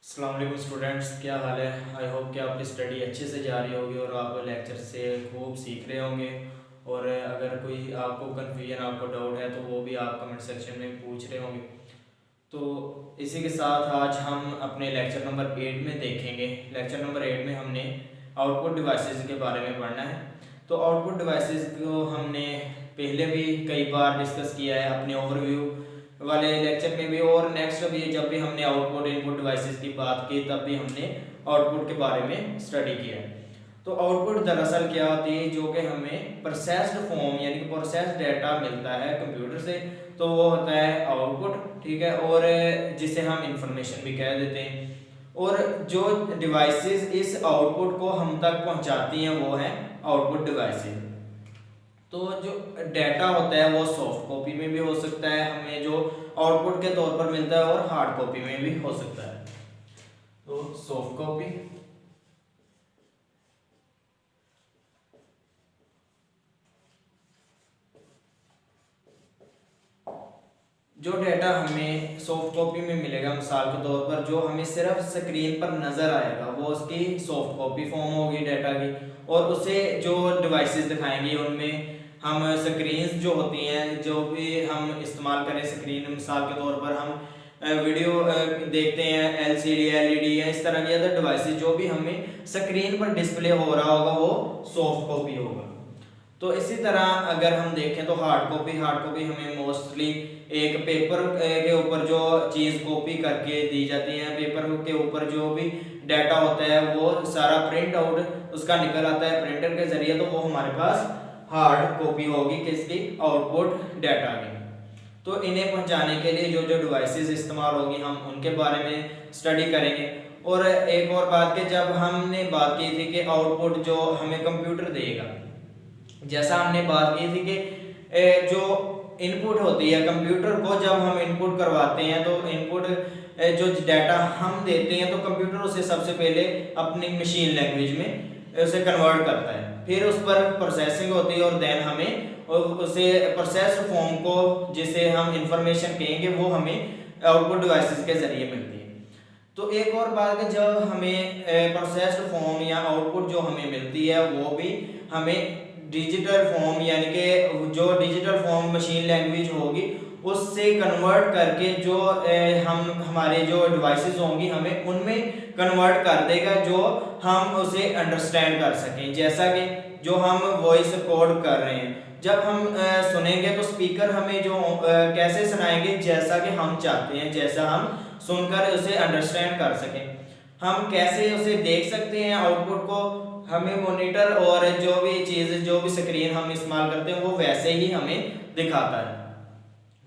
अस्सलाम वालेकुम स्टूडेंट्स, क्या हाल है। आई होप कि आपकी स्टडी अच्छे से जा रही होगी और आप लेक्चर से खूब सीख रहे होंगे। और अगर कोई आपको कन्फ्यूजन, आपको डाउट है तो वो भी आप कमेंट सेक्शन में पूछ रहे होंगे। तो इसी के साथ आज हम अपने लेक्चर नंबर 8 में देखेंगे। लेक्चर नंबर 8 में हमने आउटपुट डिवाइसेस के बारे में पढ़ना है। तो आउटपुट डिवाइसेस को हमने पहले भी कई बार डिस्कस किया है अपने ओवरव्यू वाले लेक्चर में भी, और नेक्स्ट भी जब भी हमने आउटपुट इनपुट डिवाइसेस की बात की तब भी हमने आउटपुट के बारे में स्टडी किया है। तो आउटपुट दरअसल क्या होती है, जो कि हमें प्रोसेस्ड फॉर्म यानी कि प्रोसेस्ड डाटा मिलता है कंप्यूटर से, तो वो होता है आउटपुट। ठीक है, और जिसे हम इंफॉर्मेशन भी कह देते हैं। और जो डिवाइसेस इस आउटपुट को हम तक पहुंचाती हैं वो है आउटपुट डिवाइसेस। तो जो डाटा होता है वो सॉफ्ट कॉपी में भी हो सकता है, हमें जो आउटपुट के तौर पर मिलता है, और हार्ड कॉपी में भी हो सकता है। तो सॉफ्ट कॉपी, जो डाटा हमें सॉफ्ट कॉपी में मिलेगा, मिसाल के तौर पर जो हमें सिर्फ स्क्रीन पर नजर आएगा वो उसकी सॉफ्ट कॉपी फॉर्म होगी डाटा की। और उसे जो डिवाइसेस दिखाएंगे उनमें हम स्क्रीन्स जो होती हैं, जो भी हम इस्तेमाल करें स्क्रीन, मिसाल के तौर पर हम वीडियो देखते हैं, एलसीडी एलईडी या इस तरह की अदर डिवाइसेस जो भी हमें स्क्रीन पर डिस्प्ले हो रहा होगा वो सॉफ्ट कॉपी होगा। तो इसी तरह अगर हम देखें तो हार्ड कॉपी हमें मोस्टली एक पेपर के ऊपर जो चीज़ कॉपी करके दी जाती है, पेपर के ऊपर जो भी डाटा होता है वो सारा प्रिंट आउट उसका निकल आता है प्रिंटर के जरिए, तो वो हमारे पास हार्ड कॉपी होगी किसकी, आउटपुट डाटा की। तो इन्हें पहुंचाने के लिए जो जो डिवाइसेस इस्तेमाल होगी हम उनके बारे में स्टडी करेंगे। और एक और बात कि जब हमने बात की थी कि आउटपुट जो हमें कंप्यूटर देगा, जैसा हमने बात की थी कि जो इनपुट होती है कंप्यूटर को, जब हम इनपुट करवाते हैं तो इनपुट जो डाटा हम देते हैं तो कंप्यूटर उसे सबसे पहले अपनी मशीन लैंग्वेज में उसे कन्वर्ट करता है, फिर उस पर प्रोसेसिंग होती है और देन हमें उसे प्रोसेस्ड फॉर्म को, जिसे हम इंफॉर्मेशन कहेंगे, वो हमें आउटपुट डिवाइसेस के जरिए मिलती है। तो एक और बात है, जब हमें प्रोसेस्ड फॉर्म या आउटपुट जो हमें मिलती है वो भी हमें डिजिटल फॉर्म यानी कि जो डिजिटल फॉर्म मशीन लैंग्वेज होगी उससे कन्वर्ट करके जो हम हमारे जो डिवाइसेस होंगी हमें उनमें कन्वर्ट कर देगा, जो हम उसे अंडरस्टैंड कर सकें। जैसा कि जो हम वॉइस रिकॉर्ड कर रहे हैं, जब हम सुनेंगे तो स्पीकर हमें जो कैसे सुनाएंगे, जैसा कि हम चाहते हैं, जैसा हम सुनकर उसे अंडरस्टैंड कर सकें। हम कैसे उसे देख सकते हैं आउटपुट को, हमें मॉनिटर और जो भी चीज़, जो भी स्क्रीन हम इस्तेमाल करते हैं वो वैसे ही हमें दिखाता है।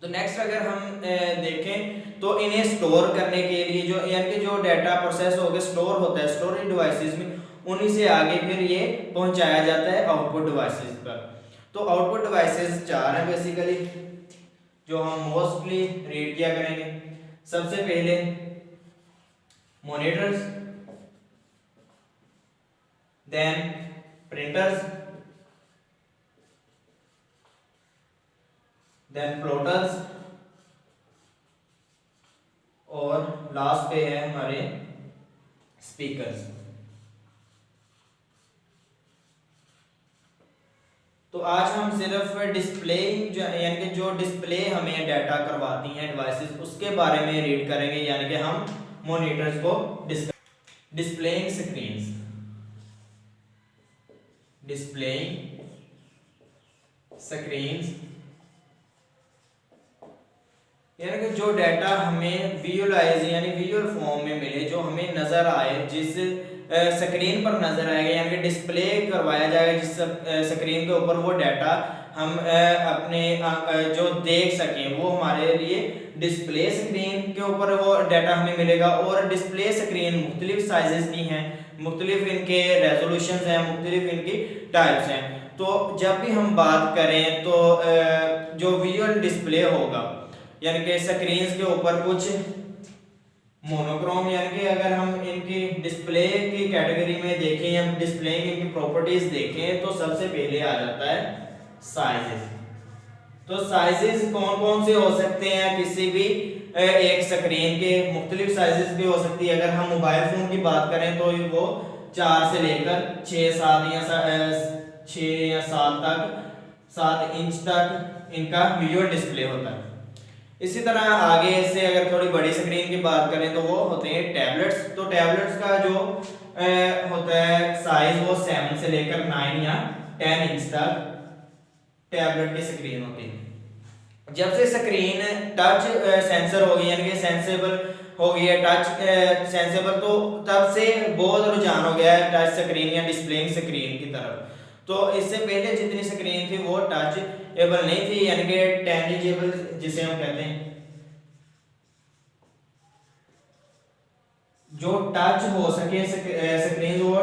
तो नेक्स्ट अगर हम देखें तो इन्हें स्टोर करने के लिए जो यानी कि जो डाटा प्रोसेस हो गया स्टोर होता है स्टोरेज डिवाइसेस में, उन्हीं से आगे फिर ये पहुंचाया जाता है आउटपुट डिवाइसेस पर। तो आउटपुट डिवाइसेस चार हैं बेसिकली, जो हम मोस्टली रीड किया करेंगे। सबसे पहले monitors, then printers, then plotters, और लास्ट पे है हमारे स्पीकर्स। तो आज हम सिर्फ डिस्प्ले जो यानी कि जो डिस्प्ले हमें डाटा करवाती हैं डिवाइसेस उसके बारे में रीड करेंगे, यानी कि हम मॉनिटर्स को डिस्प्लेइंग स्क्रीन्स, डिस्प्लेइंग स्क्रीन्स यानी कि जो डाटा हमें विजुअलाइज यानी विजुअल फॉर्म में मिले, जो हमें नजर आए, जिस स्क्रीन पर नजर आएगा यानी कि डिस्प्ले करवाया जाएगा जिस स्क्रीन के ऊपर, वो डाटा हम अपने जो देख सकें, वो हमारे लिए डिस्प्ले स्क्रीन के ऊपर वो डाटा हमें मिलेगा। और डिस्प्ले स्क्रीन मुख्तलिफ साइजेस की हैं, मुख्तलिफ इनके रेजोल्यूशन हैं, मुख्तलिफ इनकी टाइप्स हैं। तो जब भी हम बात करें तो जो विजुअल डिस्प्ले होगा यानी कि स्क्रीन के ऊपर कुछ मोनोक्रोम, यानी कि अगर हम इनकी डिस्प्ले की कैटेगरी में देखें या डिस्प्ले की इनकी प्रॉपर्टीज देखें तो सबसे पहले आ जाता है साइजेस। तो साइजेस कौन कौन से हो सकते हैं, किसी भी एक स्क्रीन के मुख्तलिफ साइजेस भी हो सकती है। अगर हम मोबाइल फ़ोन की बात करें तो वो 4 से लेकर 6 तक इनका विजुअल डिस्प्ले होता है। इसी तरह आगे से अगर थोड़ी बड़ी स्क्रीन की बात करें तो वो होते हैं टैबलेट्स। तो टैबलेट्स का जो होता है साइज वो 7 से लेकर 9 या 10 इंच तक टैबलेट की स्क्रीन होती है। जब से स्क्रीन टच सेंसर हो गई यानी कि सेंसेबल हो गई है, टच सेंसेबल, तो तब से बहुत रुझान हो गया है टच स्क्रीन या डिस्प्लेइंग स्क्रीन की तरफ। तो इससे पहले जितनी स्क्रीन थी वो टच एबल नहीं थी, यानी कि टेंजिबल जिसे हम कहते हैं, जो टच हो सके स्क्रीन वो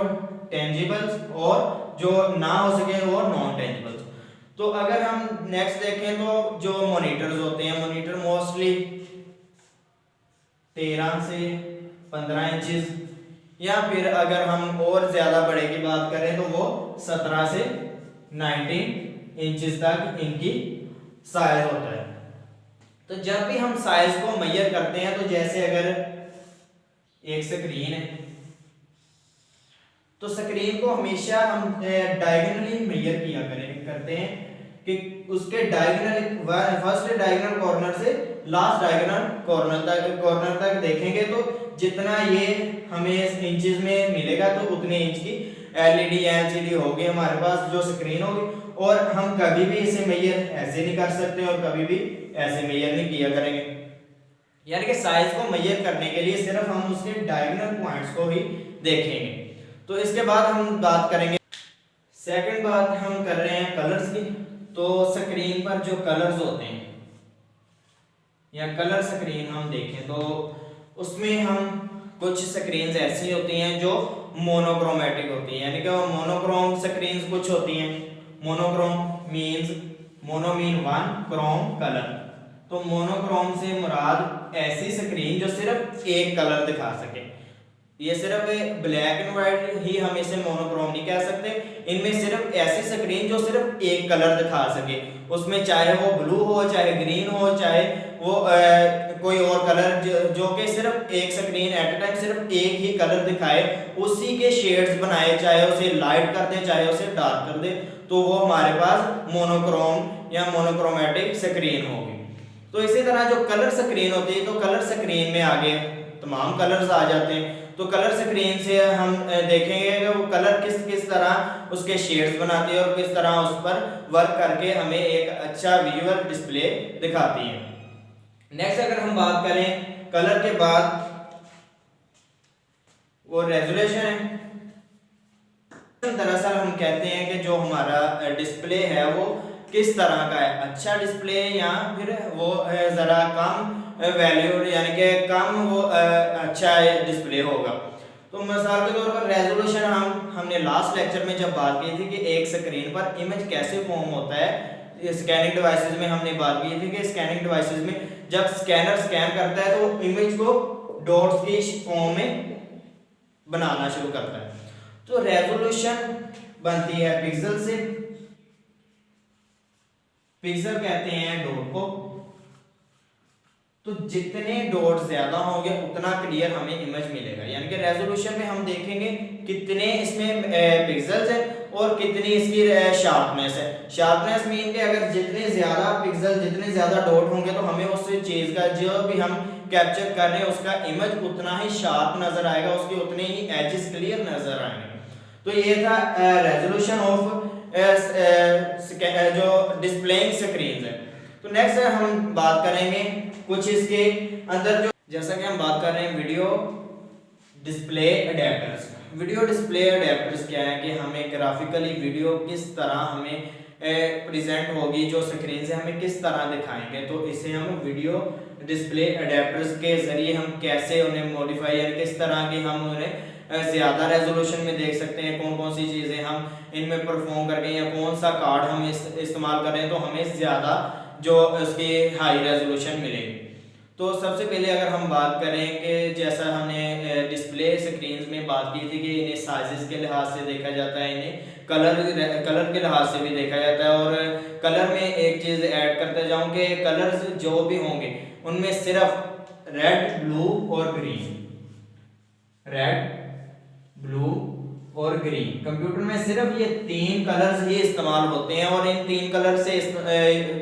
टेंजिबल और जो ना हो सके वो नॉन टेंजिबल। तो अगर हम नेक्स्ट देखें तो जो मॉनिटर्स होते हैं, मॉनिटर मोस्टली 13 से 15 इंचेस, या फिर अगर हम और ज्यादा बड़े की बात करें तो वो 17 से 19 इंचेस तक इनकी साइज होता है। तो जब भी हम साइज को मेजर करते हैं तो जैसे अगर एक स्क्रीन है तो स्क्रीन को हमेशा हम डायगोनली मेजर किया करते हैं कि उसके डायगोनल फर्स्ट डायगोनल कॉर्नर से लास्ट डायगोनल कॉर्नर तक देखेंगे तो जितना ये हमें इंचेस में मिलेगा तो उतने इंच की एलईडी या एलसीडी होगी हमारे पास जो स्क्रीन होगी। और हम कभी भी इसे मेजर ऐसे नहीं कर सकते और कभी भी ऐसे मेजर नहीं किया करेंगे, यानी कि साइज को मेजर करने के लिए सिर्फ हम उसके डायगोनल पॉइंट्स को ही देखेंगे। तो इसके बाद हम बात करेंगे, सेकंड बात हम कर रहे हैं कलर्स की। तो स्क्रीन पर जो कलर्स होते हैं या कलर स्क्रीन हम देखें तो उसमें हम कुछ स्क्रीन्स ऐसी होती हैं जो मोनोक्रोमेटिक होती हैं, यानी कि मोनोक्रोम स्क्रीन्स कुछ होती हैं। Monochrome means mono mean one, Chrome colour. तो मोनोक्रोम से मुराद ऐसी स्क्रीन जो सिर्फ एक कलर दिखा सके। ये सिर्फ ब्लैक एंड व्हाइट ही हम इसे मोनोक्रोम नहीं कह सकते, इनमें सिर्फ ऐसी स्क्रीन जो सिर्फ एक कलर दिखा सके, उसमें चाहे वो ब्लू हो, चाहे ग्रीन हो, चाहे वो कोई और कलर, जो कि सिर्फ एक स्क्रीन एट ए टाइम सिर्फ एक ही कलर दिखाए, उसी के शेड्स बनाए, चाहे उसे लाइट कर दे चाहे उसे डार्क कर दे, तो वो हमारे पास मोनोक्रोम या मोनोक्रोमेटिक स्क्रीन होगी। तो इसी तरह जो कलर स्क्रीन होती है तो कलर स्क्रीन में आगे तमाम कलर्स आ जाते हैं। तो कलर स्क्रीन से हम देखेंगे कि वो कलर किस किस तरह उसके शेड्स बनाती है और किस तरह उस पर वर्क करके हमें एक अच्छा विजुअल डिस्प्ले दिखाती है। नेक्स्ट अगर हम बात करें कलर के बाद, वो रेजोल्यूशन है। दरअसल हम कहते हैं कि जो हमारा डिस्प्ले है वो किस तरह का है, अच्छा डिस्प्ले या फिर वो ज़रा कम वैल्यू यानी कि कम वो अच्छा डिस्प्ले होगा। तो मिसाल के तौर पर रेजोल्यूशन हमने लास्ट लेक्चर में जब बात की थी कि एक स्क्रीन पर इमेज कैसे फॉर्म होता है, स्कैनिंग डिवाइसेस में हमने बात की थी कि स्कैनिंग डिवाइसेस में जब स्कैनर स्कैन करता है तो इमेज को डॉट्स की फॉर्म में बनाना शुरू करता है। तो रेजोल्यूशन बनती है पिक्सल से, पिक्सल कहते हैं डॉट को। तो जितने डॉट ज्यादा होंगे उतना क्लियर हमें इमेज मिलेगा, यानी कि रेजोल्यूशन में हम देखेंगे कितने इसमें पिक्सल्स हैं और कितनी इसकी शार्पनेस है। शार्पनेस मीन के अगर जितने ज्यादा पिक्सल जितने ज्यादा डॉट होंगे तो हमें उस चीज का जो भी हम कैप्चर कर रहे हैं उसका इमेज उतना ही शार्प नजर आएगा, उसके उतने ही एजेस क्लियर नजर आएंगे। तो ये था रेजोल्यूशन ऑफ जो डिस्प्लेइंग स्क्रीन है। तो नेक्स्ट हम बात करेंगे कुछ इसके अंदर, जो जैसा कि हम बात कर रहे हैं video display adapters. Video display adapters क्या है कि हमें ग्राफिकली वीडियो किस तरह हमें प्रेजेंट होगी, जो स्क्रीन से हमें किस तरह दिखाएंगे, तो इसे हम वीडियो डिस्प्ले अडेप्टर्स के जरिए हम कैसे उन्हें मॉडिफाई या किस तरह की हम उन्हें ज़्यादा रेजोल्यूशन में देख सकते हैं, कौन कौन सी चीज़ें हम इनमें परफॉर्म करके या कौन सा कार्ड हम इस्तेमाल करें तो हमें ज़्यादा जो उसकी हाई रेजोल्यूशन मिलेगी। तो सबसे पहले अगर हम बात करें कि जैसा हमने डिस्प्ले स्क्रीन्स में बात की थी कि इन्हें साइजेस के लिहाज से देखा जाता है, इन्हें कलर के लिहाज से भी देखा जाता है। और कलर में एक चीज़ ऐड करते जाऊँ कि कलर्स जो भी होंगे उनमें सिर्फ रेड, ब्लू और ग्रीन, रेड, ब्लू और ग्रीन। कंप्यूटर में सिर्फ ये तीन कलर्स ही इस्तेमाल होते हैं और इन तीन कलर से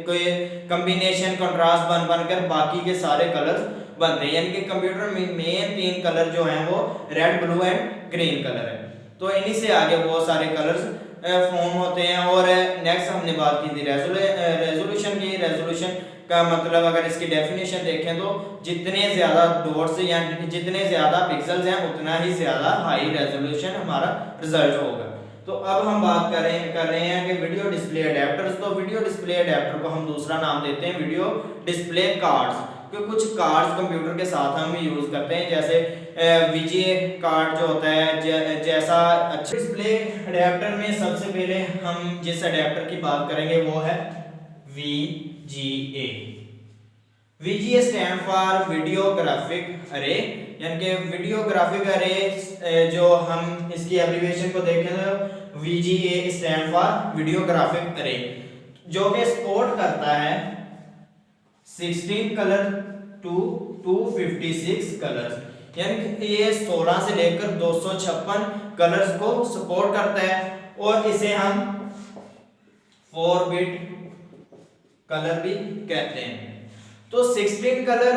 कोई कॉम्बिनेशन कंट्रास्ट बन बनकर बाकी के सारे कलर्स बनते हैं। यानी कि कंप्यूटर में मेन तीन कलर जो हैं वो red, blue and green colour है। तो इन्हीं से आगे बहुत सारे कलर्स फॉर्म होते हैं। और नेक्स्ट हमने बात की थी रेजोल्यूशन की। रेजोल्यूशन का मतलब अगर इसकी डेफिनेशन देखें तो जितने ज्यादा डॉट्स या जितने ज्यादा पिक्सेल्स हैं उतना ही ज्यादा हाई रेजोल्यूशन हमारा रिजल्ट होगा। तो अब हम बात कर रहे हैं कि वीडियो डिस्प्ले अडेप्टर्स। तो वीडियो डिस्प्ले अडेप्टर को हम दूसरा नाम देते हैं वीडियो डिस्प्ले कार्ड्स, क्योंकि कुछ कार्ड्स कंप्यूटर के साथ हम यूज करते हैं, जैसे वीजीए कार्ड जो होता है जैसा। अच्छा, डिस्प्ले अडेप्टर में सबसे पहले हम जिस अडेप्टर की बात करेंगे वो है VGA। VGA stand for video graphic अरे, यानी कि वीडियो ग्राफिक अरे जो हम इसकी एब्रिविएशन को देखें तो VGA stand for video graphic अरे, जो कि सपोर्ट करता है 16 कलर टू 256 कलर्स। यानी कि ये 16 से लेकर 256 कलर्स को सपोर्ट करता है। और इसे हम 4 बिट कलर भी कहते हैं। तो 16 कलर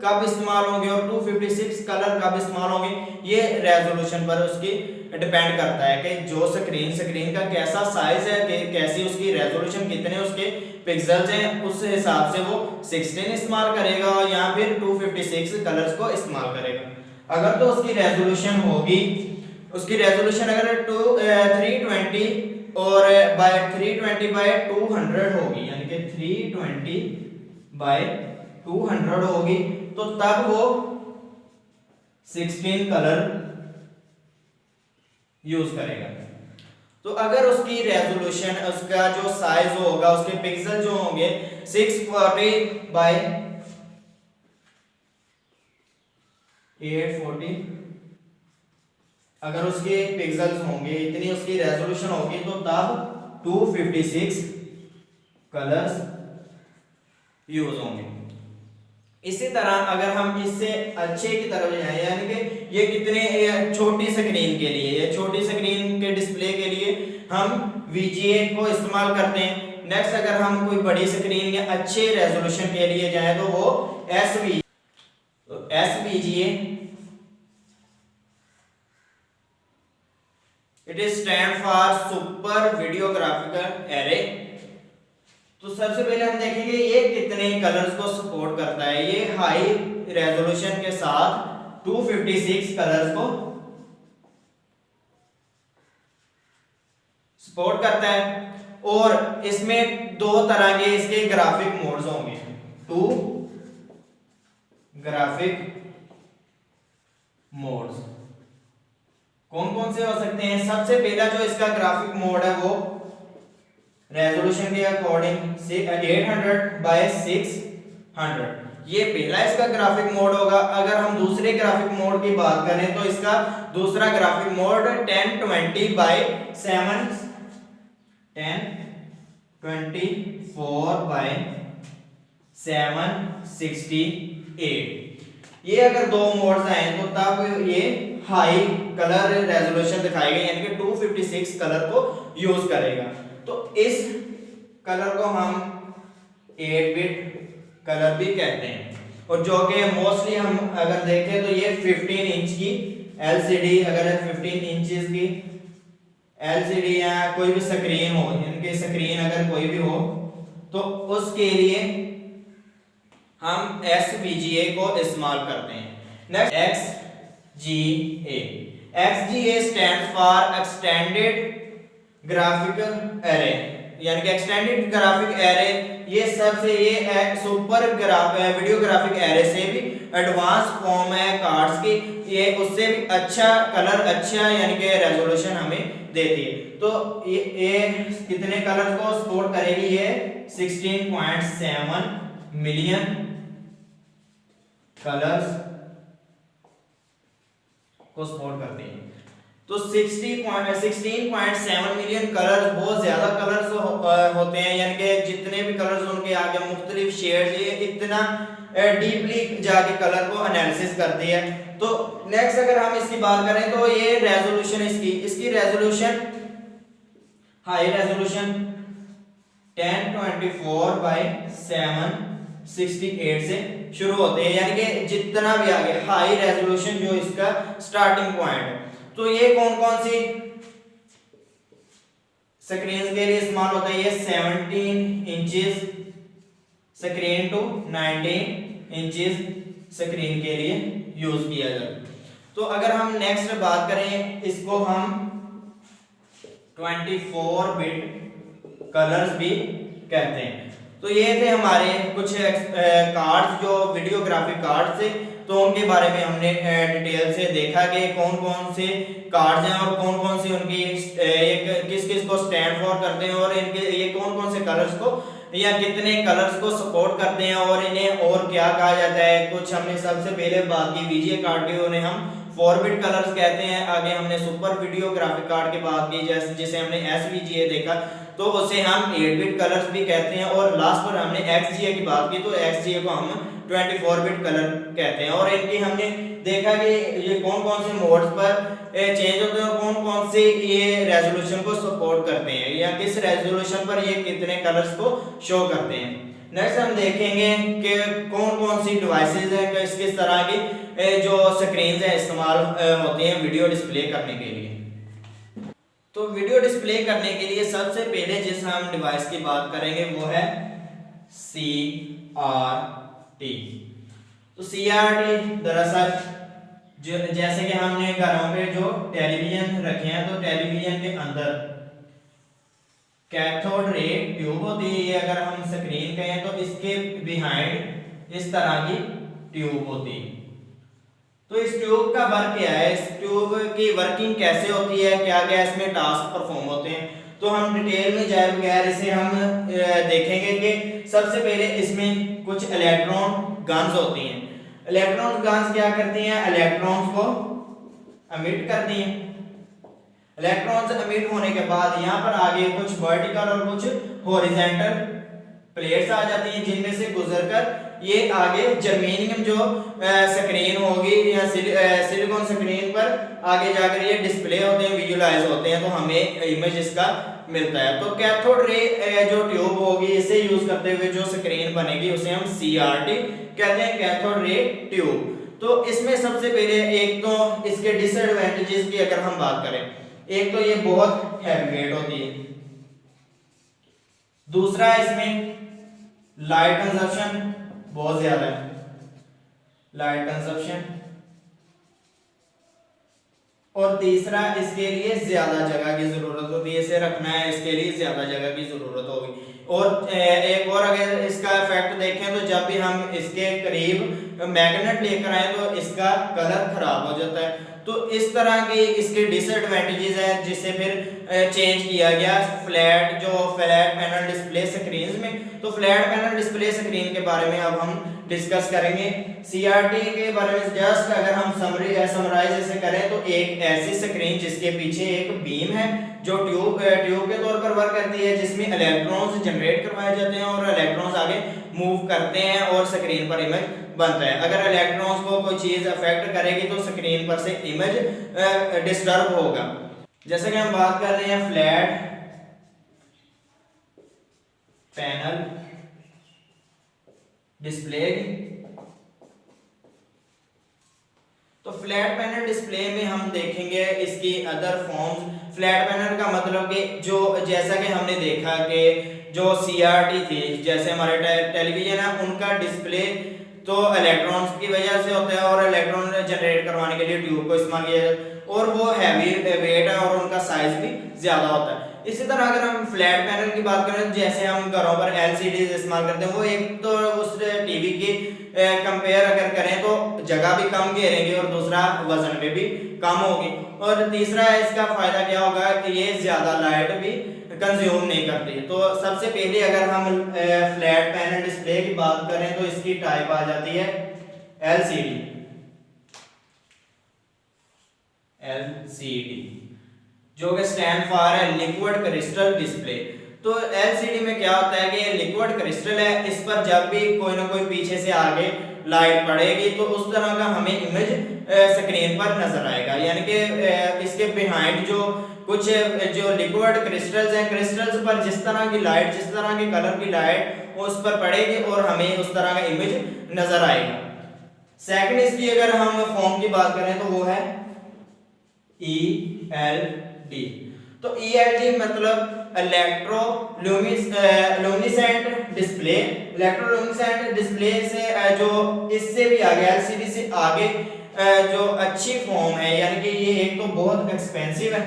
कब इस्तेमाल होंगे और 256 कलर कब इस्तेमाल होंगे, ये रेजोल्यूशन पर उसकी डिपेंड करता है कि जो स्क्रीन का कैसा साइज है, कि कैसी उसकी रेजोल्यूशन, कितने उसके पिक्सेल्स हैं, उस हिसाब से वो 16 इस्तेमाल करेगा या फिर 256 कलर्स को इस्तेमाल करेगा। अगर तो उसकी रेजोल्यूशन होगी, उसकी रेजोल्यूशन अगर 320 और बाय 320 बाय 200 होगी, यानी कि 320 बाय 200 होगी, तो तब वो 16 कलर यूज करेगा। तो अगर उसकी रेजोल्यूशन, उसका जो साइज होगा, उसके पिक्सल जो होंगे 640 बाय 840, अगर उसके पिक्सेल्स होंगे, इतनी उसकी रेजोल्यूशन होगी, तो तब 256 कलर्स यूज होंगे। इसी तरह अगर हम इससे अच्छे की तरफ जाएं, यानी कि ये कितने छोटी स्क्रीन के लिए, ये छोटी स्क्रीन के डिस्प्ले के लिए हम VGA को इस्तेमाल करते हैं। नेक्स्ट अगर हम कोई बड़ी स्क्रीन या अच्छे रेजोल्यूशन के लिए जाएं तो वो SVGA, it is stand for super video graphical array. तो सबसे पहले हम देखेंगे ये कितने कलर्स को सपोर्ट करता है। ये हाई रेजोल्यूशन के साथ 256 कलर्स को सपोर्ट करता है। और इसमें दो तरह के इसके ग्राफिक मोड्स होंगे, 2 ग्राफिक मोड्स। कौन कौन से हो सकते हैं? सबसे पहला जो इसका ग्राफिक मोड है वो रेजोल्यूशन के अकॉर्डिंग 800 बाय 600, ये पहला इसका ग्राफिक मोड होगा। अगर हम दूसरे ग्राफिक मोड की बात करें तो इसका दूसरा ग्राफिक मोड 1024 बाय 768। ये अगर दो मोड्स आए तो तब ये हाई कलर रेजोल्यूशन दिखाएगा, यानी कि 256 कलर को यूज करेगा। तो इस कलर को हम 8 बिट कलर भी कहते हैं। और जो कि मोस्टली हम अगर देखें तो ये 15 इंच की LCD, अगर 15 इंचेस की LCD या कोई भी स्क्रीन हो, इनकी स्क्रीन अगर कोई भी हो, तो उसके लिए हम SVGA को इस्तेमाल करते हैं। Next XGA stands for extended graphical array, यानी कि एक्सटेंडेड ग्राफिक एरे। ये सबसे ये सुपर वीडियो ग्राफिक एरे से भी एडवांस फॉर्म है कार्ड्स की, ये उससे भी अच्छा कलर, अच्छा यानी कि रेजोल्यूशन हमें देती है। तो ये कितने कलर को सपोर्ट करेगी? ये 16.7 मिलियन कलर्स को सपोर्ट करती है। तो 16.7 मिलियन कलर्स बहुत ज्यादा कलर्स होते हैं, यानी कि जितने भी कलर्स उनके आगे मुख्तलिफ शेड्स, ये इतना डीपली जाके कलर को एनालिसिस करती है। तो नेक्स्ट अगर हम इसकी बात करें तो ये रेजोल्यूशन इसकी रेजोल्यूशन हाई रेजोल्यूशन 1024 बाई 768 से शुरू होते हैं, यानी कि जितना भी आगे हाई रेजोल्यूशन जो इसका स्टार्टिंग पॉइंट है। तो ये कौन कौन सी स्क्रीन के लिए इस्तेमाल होता है? ये 17 inches screen to 19 inches screen के लिए यूज किया जाता है। तो अगर हम नेक्स्ट बात करें, इसको हम 24 बिट कलर्स भी कहते हैं। तो ये थे हमारे कुछ कार्ड्स जो वीडियोग्राफिक कार्ड्स थे, तो उनके बारे में हमने डिटेल से देखा कि कौन कौन से कार्ड्स हैं और कौन कौन सी उनकी किस किस को स्टैंड फॉर करते हैं और इनके ये कौन कौन से कलर्स को या कितने कलर्स को सपोर्ट करते हैं और इन्हें और क्या कहा जाता है। कुछ हमने सबसे पहले बात की वीजीए कार्ड की, उन्हें हम 4 बिट कलर्स कहते हैं। आगे हमने सुपर वीडियोग्राफिक कार्ड की बात की जिसे हमने एसवीजीए देखा, तो उसे हम 8 बिट कलर्स भी कहते हैं। और लास्ट पर हमने एक्सजीए की बात की, तो एक्सजीए को हम 24 बिट कलर कहते हैं। और इनकी हमने देखा कि ये कौन कौन से मोड्स पर चेंज होते हैं और कौन कौन से ये रेजोल्यूशन को सपोर्ट करते हैं या किस रेजोल्यूशन पर ये कितने कलर्स को शो करते हैं। नेक्स्ट हम देखेंगे कि कौन कौन सी डिवाइसेस हैं, किस किस तरह की जो स्क्रीन है इस्तेमाल होती हैं वीडियो डिस्प्ले करने के लिए। तो वीडियो डिस्प्ले करने के लिए सबसे पहले जिस हम डिवाइस की बात करेंगे वो है CRT। तो CRT दरअसल जैसे कि हमने घरों पे जो टेलीविजन रखे हैं, तो टेलीविजन के अंदर कैथोड रे ट्यूब होती है। अगर हम स्क्रीन कहें तो इसके बिहाइंड इस तरह की ट्यूब होती है। तो इस ट्यूब का वर्क क्या है, इस ट्यूब की वर्किंग कैसे होती है, क्या क्या इसमें टास्क परफॉर्म होते हैं, तो हम डिटेल में जाए बगैर इसे हम देखेंगे कि सबसे पहले इसमें कुछ इलेक्ट्रॉन गन्स होती हैं। इलेक्ट्रॉन गन्स क्या करती हैं? इलेक्ट्रॉन्स को एमिट करती हैं। इलेक्ट्रॉन्स एमिट होने के बाद यहाँ पर आगे कुछ वर्टिकल और कुछ हॉरिजॉन्टल प्लेट्स आ जाती हैं, जिनमें से गुजरकर ये आगे जर्मेनियम जो स्क्रीन होगी या सिलिकॉन स्क्रीन पर आगे जाकर ये डिस्प्ले होते हैं, विजुअलाइज होते हैं, तो हमें इमेज इसका मिलता है। तो कैथोड रे जो ट्यूब होगी इसे यूज करते हुए जो स्क्रीन बनेगी उसे हम CRT कहते हैं, कैथोड रे ट्यूब। तो इसमें सबसे पहले एक तो इसके डिसएडवांटेजेस की अगर हम बात करें, एक तो ये बहुत हैवी वेट होती है, दूसरा इसमें लाइट कंजप्शन बहुत ज्यादा है, लाइट कंजप्शन, और तीसरा इसके लिए ज्यादा जगह की जरूरत होती है, इसे रखना है इसके लिए ज्यादा जगह की जरूरत होगी। और एक और अगर इसका इफेक्ट देखें तो जब भी हम इसके करीब मैग्नेट लेकर आए तो इसका कलर खराब हो जाता है। तो इस तरह के इसके डिसएडवांटेजेस हैं, जिसे फिर चेंज किया गया फ्लैट पैनल डिस्प्ले स्क्रीन में। तो फ्लैट पैनल डिस्प्ले स्क्रीन के बारे में अब हम डिस्कस करेंगे। CRT के बारे में जस्ट अगर हम समराइज इसे करें तो एक ऐसी स्क्रीन जिसके पीछे एक बीम है जो ट्यूब के तौर पर वर्क करती है, जिसमें इलेक्ट्रॉन्स जनरेट करवाए जाते हैं और इलेक्ट्रॉन्स आगे मूव करते हैं और स्क्रीन पर इमेज बनता है। अगर इलेक्ट्रॉन्स को कोई चीज अफेक्ट करेगी तो स्क्रीन पर से इमेज डिस्टर्ब होगा। जैसे कि हम बात कर रहे हैं फ्लैट पैनल डिस्प्ले, तो फ्लैट पैनल डिस्प्ले में हम देखेंगे इसकी अदर फॉर्म्स। फ्लैट पैनल का मतलब कि जो जैसा कि हमने देखा कि जो CRT थी, जैसे हमारे टेलीविजन है उनका डिस्प्ले तो इलेक्ट्रॉन्स की वजह से होता है और इलेक्ट्रॉन जनरेट करवाने के लिए ट्यूब को इस्तेमाल किया जाता है और वो हैवी वेट है और उनका साइज भी ज्यादा होता है। इसी तरह अगर हम फ्लैट पैनल की बात करें, जैसे हम घरों पर LCD इस्तेमाल करते हैं, वो एक तो उस टीवी की कंपेयर अगर करें तो जगह भी कम घेरेंगे और दूसरा वजन में भी कम होगी, और तीसरा इसका फायदा क्या होगा कि ये ज्यादा लाइट भी कंज्यूम नहीं करती। तो सबसे पहले अगर हम फ्लैट पैनल डिस्प्ले की बात करें तो इसकी टाइप आ जाती है LCD, जो कि स्टैंड फॉर है लिक्विड क्रिस्टल डिस्प्ले। तो एलसीडी में क्या होता है कि ये लिक्विड क्रिस्टल है, इस पर जब भी कोई ना कोई पीछे से आगे लाइट पड़ेगी तो उस तरह का हमें इमेज स्क्रीन पर नजर आएगा। यानी कि इसके बिहाइंड जो कुछ जो लिक्विड क्रिस्टल्स हैं, क्रिस्टल्स पर जिस तरह की लाइट, जिस तरह के कलर की लाइट उस पर पड़ेगी और हमें उस तरह का इमेज नजर आएगा। सेकंड इसकी अगर हम फॉर्म की बात करें तो वो है ELD। तो ELD मतलब इलेक्ट्रोल्यूमिनेसेंट डिस्प्ले। इलेक्ट्रोल्यूमिनेसेंट डिस्प्ले से जो इससे भी आगे, एलसीडी से आगे जो अच्छी फॉर्म है, यानी कि ये एक तो बहुत एक्सपेंसिव है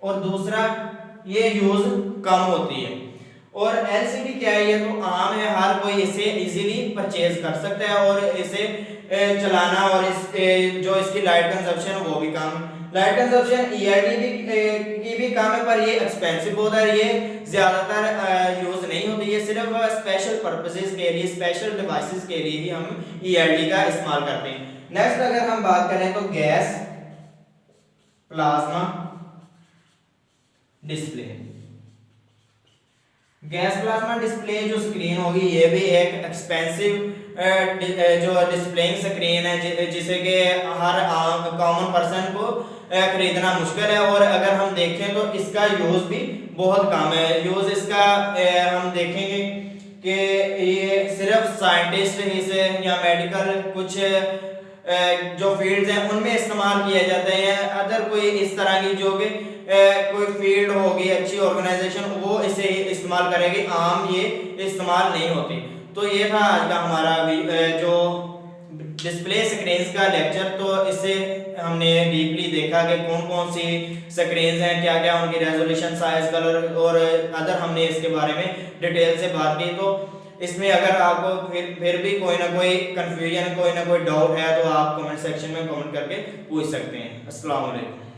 और दूसरा ये यूज कम होती है। और एलसीडी क्या है, ये तो आम है, हर कोई इसे इजीली परचेज कर सकता है और इसे चलाना और इस जो इसकी लाइट कंजप्शन है वो भी कम है। लाइट कंजप्शन ईएलडी की भी कम है, पर ये एक्सपेंसिव होता है, ये ज्यादातर यूज नहीं होती, ये सिर्फ स्पेशल पर्पसेस के लिए, स्पेशल डिवाइसेस के लिए ही हम ईएलडी का इस्तेमाल करते हैं। नेक्स्ट अगर हम बात करें तो gas plasma display. Gas plasma display जो स्क्रीन होगी ये भी एक एक्सपेंसिव जो डिस्प्लेइंग स्क्रीन है, जिसे कि हर कॉमन पर्सन को खरीदना मुश्किल है। और अगर हम देखें तो इसका यूज भी बहुत कम है। यूज इसका हम देखेंगे कि ये सिर्फ साइंटिस्ट ही से या मेडिकल कुछ जो फील्ड्स हैं उनमें इस्तेमाल किए जाते हैं। अदर कोई इस तरह की जो कि कोई फील्ड होगी, अच्छी ऑर्गेनाइजेशन, वो इसे इस्तेमाल करेगी, आम ये इस्तेमाल नहीं होती। तो ये था आज का हमारा जो डिस्प्ले स्क्रीन्स का लेक्चर। तो इससे हमने डीपली देखा कि कौन कौन सी स्क्रीन्स हैं, क्या क्या उनकी रेजोल्यूशन, साइज, कलर और अदर हमने इसके बारे में डिटेल से बात की। तो इसमें अगर आपको फिर भी कोई ना कोई कंफ्यूजन, कोई ना कोई डाउट है तो आप कमेंट सेक्शन में कमेंट करके पूछ सकते हैं। अस्सलाम वालेकुम।